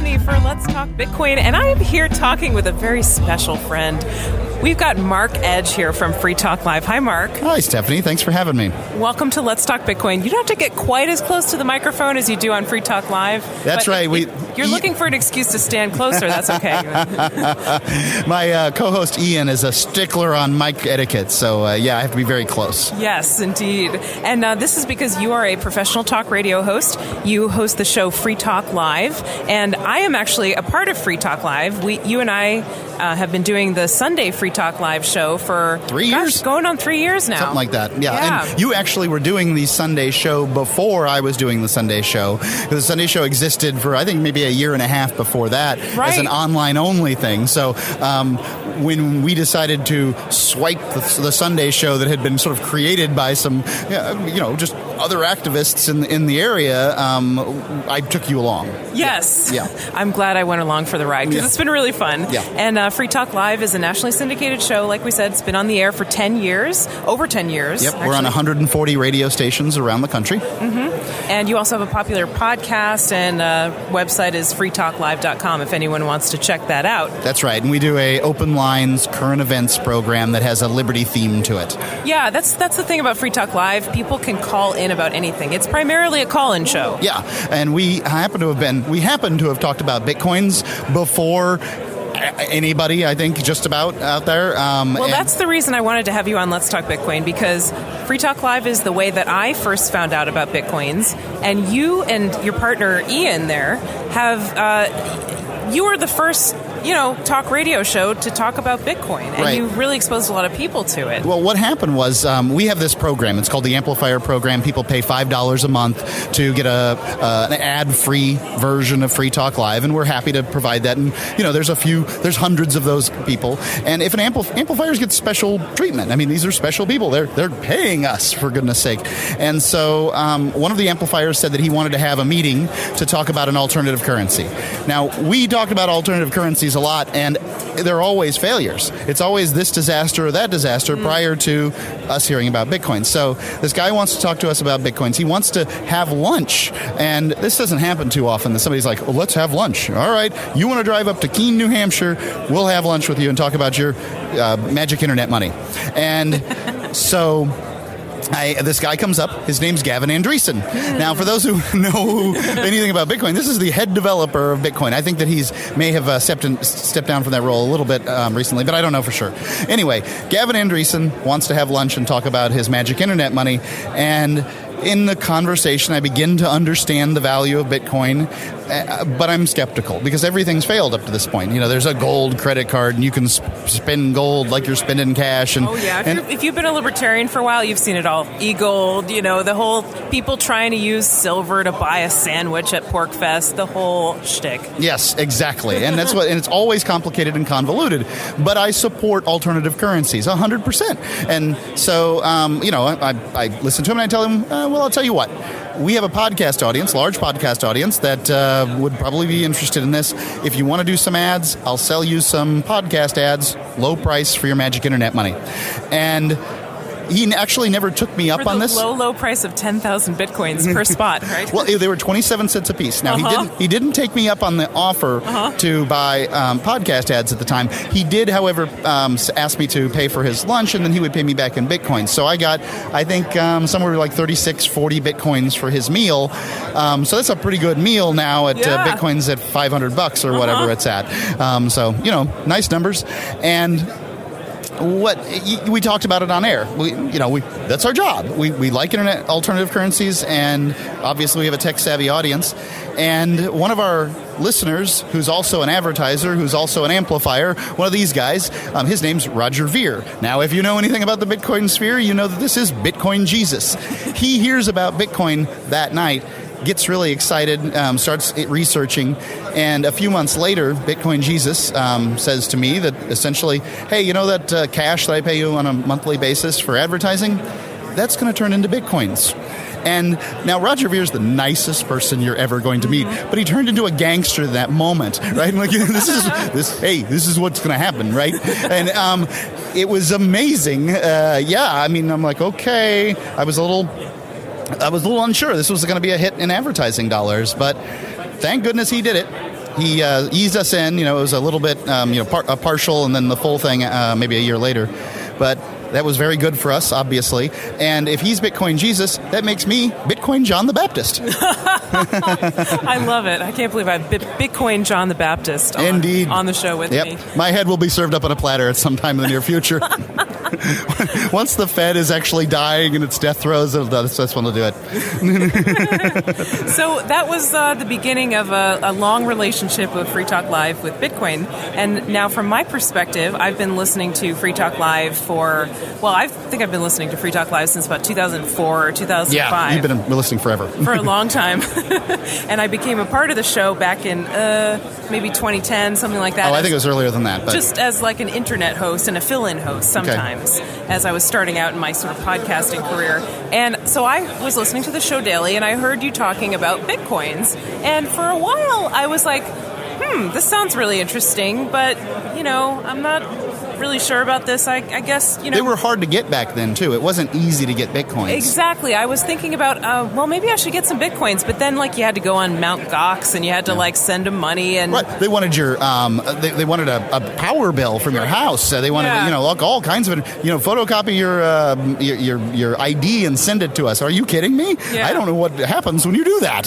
Stephanie for Let's Talk Bitcoin, and I am here talking with a very special friend. We've got Mark Edge here from FreeTalk Live. Hi, Mark. Hi, Stephanie. Thanks for having me. Welcome to Let's Talk Bitcoin. You don't have to get quite as close to the microphone as you do on FreeTalk Live. That's right. You're looking for an excuse to stand closer. That's okay. My co-host Ian is a stickler on mic etiquette, so I have to be very close. Yes, indeed. And this is because you are a professional talk radio host. You host the show FreeTalk Live, and I am actually a part of FreeTalk Live. You and I have been doing the Sunday FreeTalk Live show for 3 years? Going on 3 years now. Something like that. Yeah. And you actually were doing the Sunday show before I was doing the Sunday show. The Sunday show existed for, I think, maybe a year and a half before that as an online-only thing. So when we decided to swipe the Sunday show that had been sort of created by some, just other activists in the area, I took you along. Yes. Yeah. I'm glad I went along for the ride because it's been really fun. Yeah. And Free Talk Live is a nationally syndicated show. Like we said, it's been on the air for 10 years, over 10 years. Yep, actually. We're on 140 radio stations around the country. Mm-hmm. And you also have a popular podcast, and website is freetalklive.com if anyone wants to check that out. That's right. And we do a open lines current events program that has a liberty theme to it. Yeah, that's the thing about Free Talk Live. People can call in about anything. It's primarily a call-in show. Yeah, and we happen to have talked about Bitcoins before anybody, I think, just about out there. That's the reason I wanted to have you on Let's Talk Bitcoin, because Free Talk Live is the way that I first found out about Bitcoins, and you and your partner Ian there you were the first talk radio show to talk about Bitcoin, and you really exposed a lot of people to it. Well, what happened was we have this program. It's called the Amplifier Program. People pay $5 a month to get an ad-free version of Free Talk Live, and we're happy to provide that. And there's hundreds of those people. And if amplifiers get special treatment, I mean, these are special people. They're paying us, for goodness sake. And so one of the amplifiers said that he wanted to have a meeting to talk about an alternative currency. Now, we talked about alternative currencies a lot, and they're always failures. It's always this disaster or that disaster prior to us hearing about Bitcoin. So this guy wants to talk to us about Bitcoins. He wants to have lunch, and this doesn't happen too often that somebody's like, well, let's have lunch. All right, you want to drive up to Keene, New Hampshire, we'll have lunch with you and talk about your magic internet money. And so this guy comes up. His name's Gavin Andreessen. Now, for those who know anything about Bitcoin, this is the head developer of Bitcoin. I think that may have stepped down from that role a little bit recently, but I don't know for sure. Anyway, Gavin Andreessen wants to have lunch and talk about his magic internet money, and in the conversation, I begin to understand the value of Bitcoin, but I'm skeptical because everything's failed up to this point. There's a gold credit card, and you can spend gold like you're spending cash. And, if you've been a libertarian for a while, you've seen it all. E-gold, the whole people trying to use silver to buy a sandwich at PorkFest, the whole shtick. Yes, exactly, and and it's always complicated and convoluted. But I support alternative currencies 100%, and so I listen to him and I tell him, well, I'll tell you what. We have a podcast audience, large podcast audience, that would probably be interested in this. If you want to do some ads, I'll sell you some podcast ads, low price for your magic internet money. And he actually never took me up on this. Low price of 10,000 Bitcoins per spot, right? Well, they were 27 cents a piece. Now, he didn't take me up on the offer to buy podcast ads at the time. He did, however, ask me to pay for his lunch, and then he would pay me back in Bitcoin. So I got, I think, somewhere like 36, 40 Bitcoins for his meal. So that's a pretty good meal now at Bitcoin's at $500 or whatever it's at. So, nice numbers. And what we talked about it on air. That's our job. We like internet alternative currencies, and obviously we have a tech savvy audience. And one of our listeners, who's also an advertiser, who's also an amplifier, one of these guys, his name's Roger Ver. Now, if you know anything about the Bitcoin sphere, you know that this is Bitcoin Jesus. He hears about Bitcoin that night, gets really excited, starts researching, and a few months later, Bitcoin Jesus says to me that essentially, hey, that cash that I pay you on a monthly basis for advertising, that's going to turn into Bitcoins. And now Roger Ver is the nicest person you're ever going to meet, but he turned into a gangster in that moment, right? Like, this is what's going to happen, right? And it was amazing. I'm like, okay. I was a little unsure this was going to be a hit in advertising dollars, but thank goodness he did it. he eased us in. It was a little bit, a partial, and then the full thing maybe a year later. But that was very good for us, obviously. And if he's Bitcoin Jesus, that makes me Bitcoin John the Baptist. I love it. I can't believe I have Bitcoin John the Baptist Indeed. On the show with me. My head will be served up on a platter at some time in the near future. Once the Fed is actually dying and its death throes, that's when they'll do it. So that was the beginning of a long relationship with Free Talk Live with Bitcoin. And now from my perspective, I've been listening to Free Talk Live I think I've been listening to Free Talk Live since about 2004 or 2005. Yeah, you've been listening forever. For a long time. And I became a part of the show back in maybe 2010, something like that. Oh, I think it was earlier than that. But just as like an internet host and a fill-in host sometimes, as I was starting out in my sort of podcasting career. And so I was listening to the show daily, and I heard you talking about Bitcoins. And for a while, I was like, this sounds really interesting, but, I'm not really sure about this. I guess, They were hard to get back then, too. It wasn't easy to get Bitcoins. Exactly. I was thinking about, maybe I should get some Bitcoins, but then, you had to go on Mt. Gox, and you had to, send them money. And right. They wanted your, they wanted a power bill from your house. They wanted, all kinds of it. Photocopy your ID and send it to us. Are you kidding me? Yeah. I don't know what happens when you do that.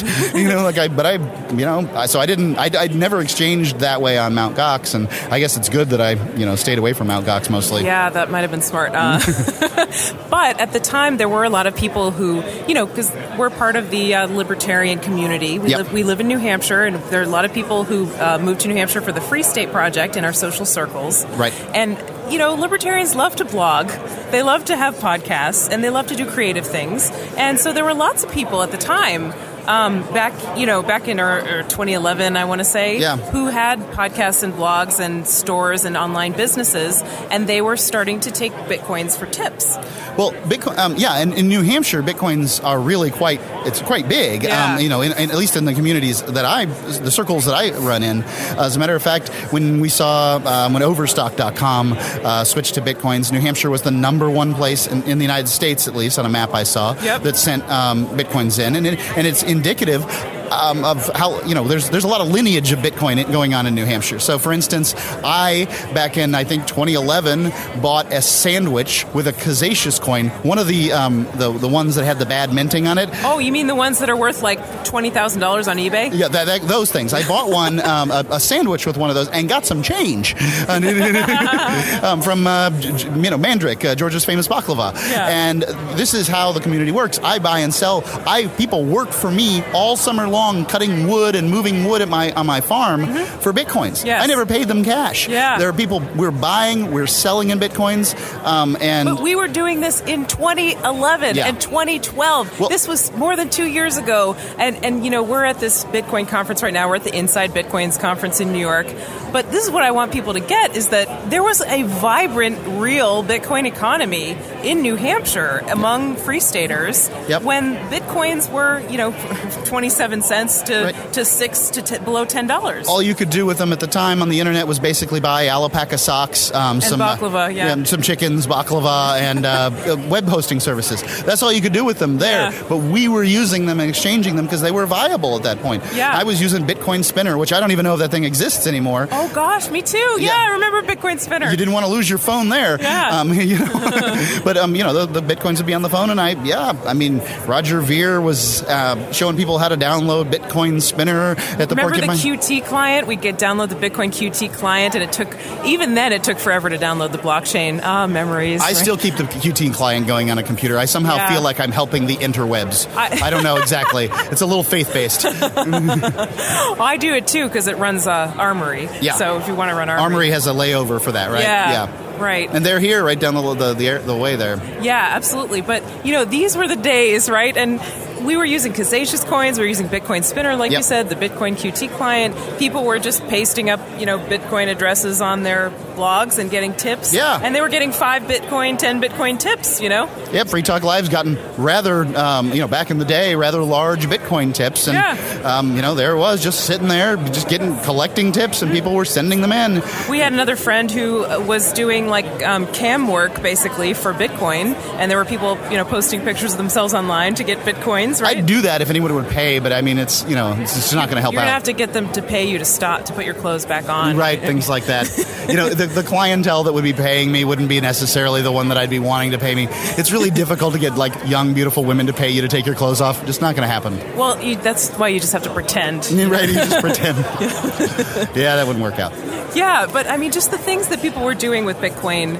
So I'd never exchanged that way on Mt. Gox, and I guess it's good that I, stayed away from Mt. Gox mostly. Yeah, that might have been smart. But at the time, there were a lot of people who, because we're part of the libertarian community. We live in New Hampshire, and there are a lot of people who moved to New Hampshire for the Free State Project in our social circles. Right. And, libertarians love to blog. They love to have podcasts, and they love to do creative things. And so there were lots of people at the time back in our 2011, I want to say, who had podcasts and blogs and stores and online businesses, and they were starting to take Bitcoins for tips. Well, Bitcoin, and in New Hampshire, Bitcoins are really quite big. Yeah. At least in the communities the circles that I run in. As a matter of fact, when we saw when Overstock.com switched to Bitcoins, New Hampshire was the number one place in the United States, at least on a map I saw, that sent Bitcoins in, and it's indicative of how there's a lot of lineage of Bitcoin going on in New Hampshire. So, for instance, I back in I think 2011 bought a sandwich with a Kazacious coin, one of the ones that had the bad minting on it. Oh, you mean the ones that are worth like $20,000 on eBay? Yeah, those things. I bought one a sandwich with one of those and got some change from Mandrick, Georgia's famous baklava. Yeah. And this is how the community works. I buy and sell. People work for me all summer long, cutting wood and moving wood on my farm for Bitcoins. Yes. I never paid them cash. Yeah. There are people we're selling in Bitcoins, but we were doing this in 2011 and 2012. Well, this was more than 2 years ago, and we're at this Bitcoin conference right now. We're at the Inside Bitcoins conference in New York. But this is what I want people to get, is that there was a vibrant, real Bitcoin economy in New Hampshire among free staters when Bitcoins were, 27 cents to $6 to below $10. All you could do with them at the time on the internet was basically buy alpaca socks, some baklava, some chickens, baklava, and web hosting services. That's all you could do with them there. Yeah. But we were using them and exchanging them because they were viable at that point. Yeah. I was using Bitcoin Spinner, which I don't even know if that thing exists anymore. Oh gosh, me too. Yeah, I remember Bitcoin Spinner. You didn't want to lose your phone there. Yeah. But the Bitcoins would be on the phone, and Roger Ver was showing people how to download Bitcoin Spinner at the Remember the QT client? We'd download the Bitcoin QT client, and it took forever to download the blockchain. Memories. I still keep the QT client going on a computer. I somehow feel like I'm helping the interwebs. I don't know exactly. It's a little faith-based. I do it too because it runs Armory. Yeah. So if you want to run Armory. Armory has a layover for that, right? Yeah. Right. And they're here right down the way there. Yeah, absolutely. But, these were the days, right? And we were using Kazacious coins. We were using Bitcoin Spinner, like you said, the Bitcoin QT client. People were just pasting up, Bitcoin addresses on their blogs and getting tips. Yeah. And they were getting 5 Bitcoin, 10 Bitcoin tips, Yep, Free Talk Live's gotten rather, back in the day, rather large Bitcoin tips. And, there it was just sitting there, just collecting tips, and people were sending them in. We had another friend who was doing cam work basically for Bitcoin, and there were people posting pictures of themselves online to get Bitcoins Bitcoins, right? I'd do that if anyone would pay, but I mean, it's just not going to help You're out. You're going to have to get them to pay you to stop, to put your clothes back on. Right, things like that. The clientele that would be paying me wouldn't be necessarily the one that I'd be wanting to pay me. It's really difficult to get like young, beautiful women to pay you to take your clothes off. Just not going to happen. Well, that's why you just have to pretend. Right, you just pretend. Yeah, that wouldn't work out. Yeah, but I mean, just the things that people were doing with Bitcoin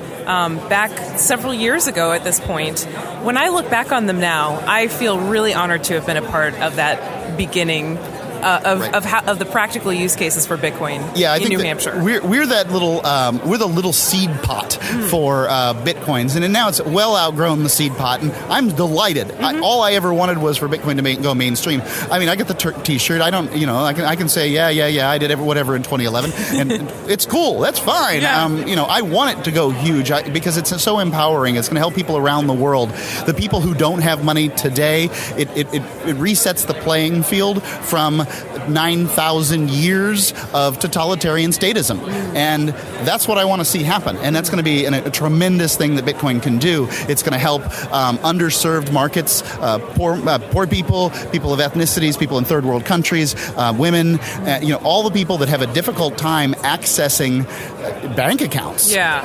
back several years ago at this point, when I look back on them now, I feel really honored to have been a part of that beginning of the practical use cases for Bitcoin in New Hampshire. We're that little we're the little seed pot for Bitcoins, and now it's well outgrown the seed pot, and I'm delighted. All I ever wanted was for Bitcoin to go mainstream. I mean, I get the T-shirt. I don't, I can say yeah, I did whatever in 2011, and it's cool. That's fine. Yeah. I want it to go huge because it's so empowering. It's going to help people around the world. The people who don't have money today, it resets the playing field from 9,000 years of totalitarian statism. And that's what I want to see happen. And that's going to be a tremendous thing that Bitcoin can do. It's going to help underserved markets, poor people of ethnicities, people in third world countries, women, all the people that have a difficult time accessing bank accounts. Yeah.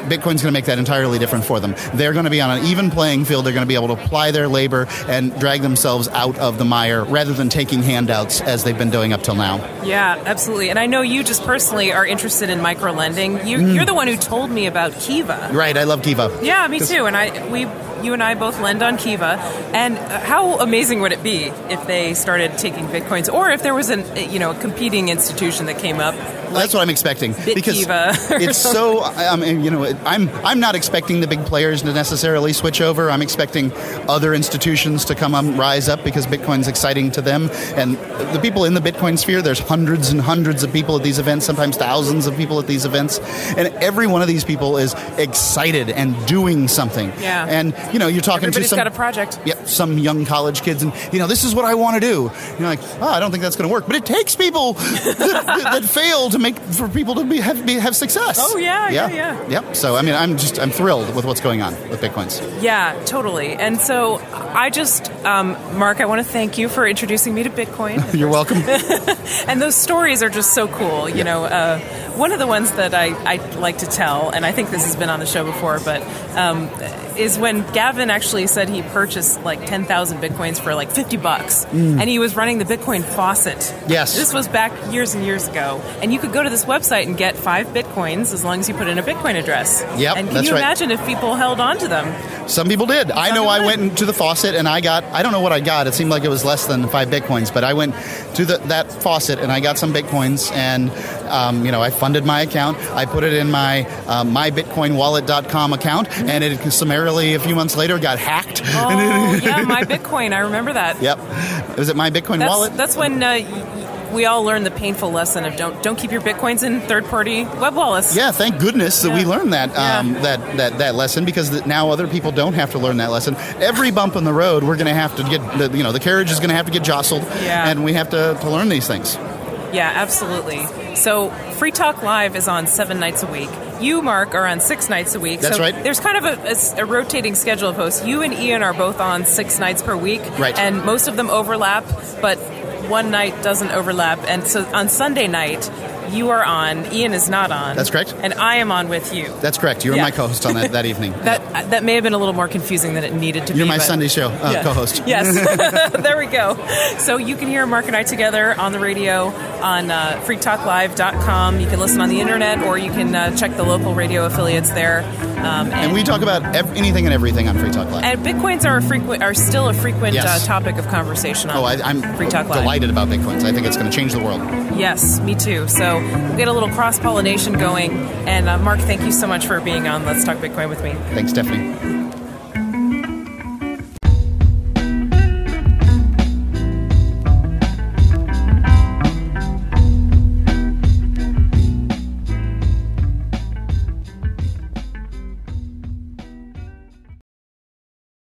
Bitcoin's going to make that entirely different for them. They're going to be on an even playing field. They're going to be able to apply their labor and drag themselves out of the mire rather than taking handouts as they've been doing up till now. Yeah, absolutely. And I know you just personally are interested in micro-lending. You're the one who told me about Kiva. Right, I love Kiva. Yeah, me too. And you and I both lend on Kiva. And how amazing would it be if they started taking Bitcoins, or if there was a competing institution that came up? That's what I'm expecting. Because it's so, I'm not expecting the big players to necessarily switch over. I'm expecting other institutions to rise up because Bitcoin's exciting to them. And the people in the Bitcoin sphere, there's hundreds and hundreds of people at these events, sometimes thousands of people at these events. And every one of these people is excited and doing something. Yeah. And, you're talking Everybody's to got a project. Yep, some young college kids, and, this is what I want to do. You're like, I don't think that's going to work. But it takes people that fail to for people to have success. Oh, yeah. Yep. So, I mean, I'm thrilled with what's going on with Bitcoins. Yeah, totally. And so I just, Mark, I want to thank you for introducing me to Bitcoin. You're welcome. And those stories are just so cool. One of the ones that I like to tell, and I think this has been on the show before, but is when Gavin actually said he purchased like 10,000 Bitcoins for like $50, and he was running the Bitcoin faucet. Yes. This was back years and years ago, and you could go to this website and get 5 Bitcoins as long as you put in a Bitcoin address. Yep, and can you imagine if people held on to them? Some people did. I know I went into the faucet and I don't know what I got. It seemed like it was less than 5 Bitcoins, but I went to that faucet and I got some Bitcoins, and I funded my account. I put it in my mybitcoinwallet.com account, and it summarily a few months later got hacked. Oh, yeah, My Bitcoin. I remember that. Yep. Was it My Bitcoin Wallet? That's when we all learned the painful lesson of don't keep your Bitcoins in third-party web wallets. Yeah, thank goodness that we learned that that lesson, because now other people don't have to learn that lesson. Every bump in the road, we're going to have to get the carriage is going to have to get jostled, and we have to learn these things. Yeah, absolutely. So Free Talk Live is on 7 nights a week. You, Mark, are on 6 nights a week. That's right. There's kind of a rotating schedule of hosts. You and Ian are both on 6 nights per week. Right. And most of them overlap, but one night doesn't overlap. And so on Sunday night, you are on, Ian is not on. That's correct. And I am on with you. That's correct. You were my co-host on that evening. That may have been a little more confusing than it needed to be. You're my Sunday show co-host. Yes. There we go. So you can hear Mark and I together on the radio on freetalklive.com. You can listen on the internet, or you can check the local radio affiliates there. And we talk about anything and everything on Free Talk Live. And Bitcoins are still a frequent topic of conversation on I'm Free Talk Live. Delighted about Bitcoins. I think it's going to change the world. Yes, me too. So we'll get a little cross-pollination going. And Mark, thank you so much for being on Let's Talk Bitcoin with me. Thanks, Stephanie.